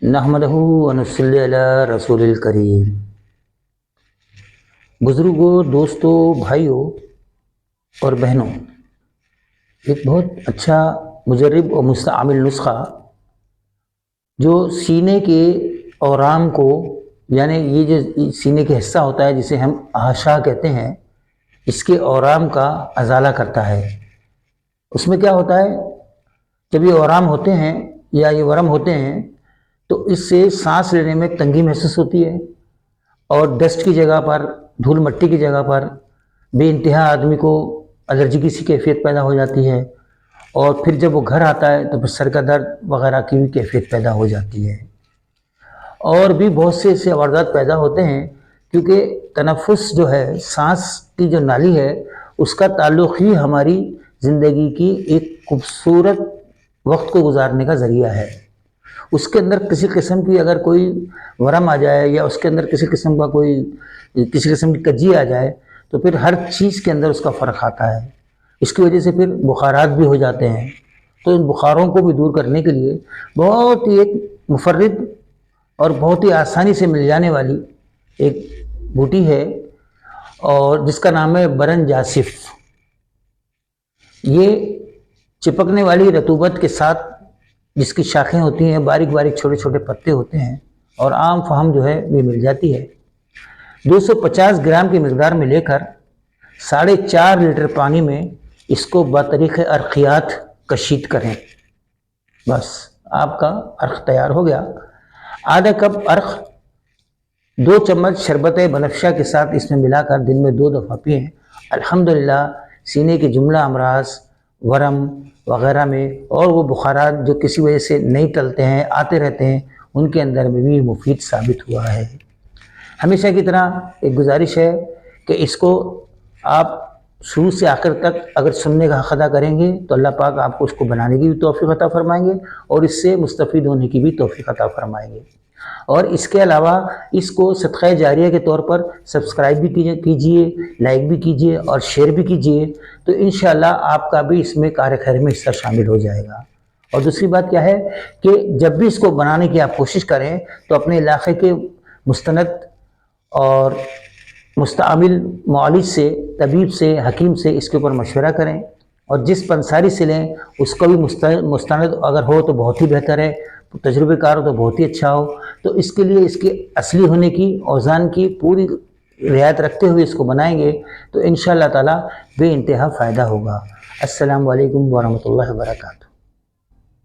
نحمدہ و نصلی علی رسول الکریم۔ بزرگوں، دوستوں، بھائیوں اور بہنوں، ایک بہت اچھا مجرب اور مستعمل نسخہ جو سینے کے اورام کو، یعنی یہ جو سینے کے حصہ ہوتا ہے جسے ہم احشاء کہتے ہیں، اس کے اورام کا ازالہ کرتا ہے۔ اس میں کیا ہوتا ہے، جب یہ اورام ہوتے ہیں یا یہ ورم ہوتے ہیں تو اس سے سانس لینے میں تنگی محسوس ہوتی ہے، اور ڈسٹ کی جگہ پر، دھول مٹی کی جگہ پر بے انتہا آدمی کو الرجی کی سی کیفیت پیدا ہو جاتی ہے، اور پھر جب وہ گھر آتا ہے تو پھر سر کا درد وغیرہ کی بھی کیفیت پیدا ہو جاتی ہے، اور بھی بہت سے ایسے عوارضات پیدا ہوتے ہیں، کیونکہ تنفس جو ہے، سانس کی جو نالی ہے، اس کا تعلق ہی ہماری زندگی کی ایک خوبصورت وقت کو گزارنے کا ذریعہ ہے۔ اس کے اندر کسی قسم کی اگر کوئی ورم آ جائے، یا اس کے اندر کسی قسم کی کجی آ جائے، تو پھر ہر چیز کے اندر اس کا فرق آتا ہے۔ اس کی وجہ سے پھر بخارات بھی ہو جاتے ہیں۔ تو ان بخاروں کو بھی دور کرنے کے لیے بہت ہی ایک مفرد اور بہت ہی آسانی سے مل جانے والی ایک بوٹی ہے، اور جس کا نام ہے برن جاسف۔ یہ چپکنے والی رطوبت کے ساتھ جس کی شاخیں ہوتی ہیں، باریک باریک چھوٹے چھوٹے پتے ہوتے ہیں، اور عام فہم جو ہے یہ مل جاتی ہے۔ 250 گرام کی مقدار میں لے کر 4.5 لیٹر پانی میں اس کو بطریق ارقیات کشید کریں۔ بس آپ کا عرق تیار ہو گیا۔ آدھا کپ عرق 2 چمچ شربت بنفشہ کے ساتھ اس میں ملا کر دن میں 2 دفعہ پئیں۔ الحمدللہ سینے کے جملہ امراض، ورم وغیرہ میں، اور وہ بخارات جو کسی وجہ سے نہیں ٹلتے ہیں، آتے رہتے ہیں، ان کے اندر میں بھی مفید ثابت ہوا ہے۔ ہمیشہ کی طرح ایک گزارش ہے کہ اس کو آپ شروع سے آخر تک اگر سننے کا حق ادا کریں گے تو اللہ پاک آپ کو اس کو بنانے کی بھی توفیق عطا فرمائیں گے، اور اس سے مستفید ہونے کی بھی توفیق عطا فرمائیں گے۔ اور اس کے علاوہ اس کو صدقہ جاریہ کے طور پر سبسکرائب بھی کیجئے، لائک بھی کیجئے اور شیئر بھی کیجئے، تو انشاءاللہ آپ کا بھی اس میں کار خیر میں حصہ شامل ہو جائے گا۔ اور دوسری بات کیا ہے کہ جب بھی اس کو بنانے کی آپ کوشش کریں تو اپنے علاقے کے مستند اور مستعمل معالج سے، طبیب سے، حکیم سے اس کے اوپر مشورہ کریں، اور جس پنساری سے لیں اس کو بھی مستند اگر ہو تو بہت ہی بہتر ہے، تجربے کار ہو تو بہت ہی اچھا ہو۔ تو اس کے لیے اس کے اصلی ہونے کی، اوزان کی پوری رعایت رکھتے ہوئے اس کو بنائیں گے تو انشاءاللہ تعالی بے انتہا فائدہ ہوگا۔ السلام علیکم ورحمۃ اللہ وبرکاتہ۔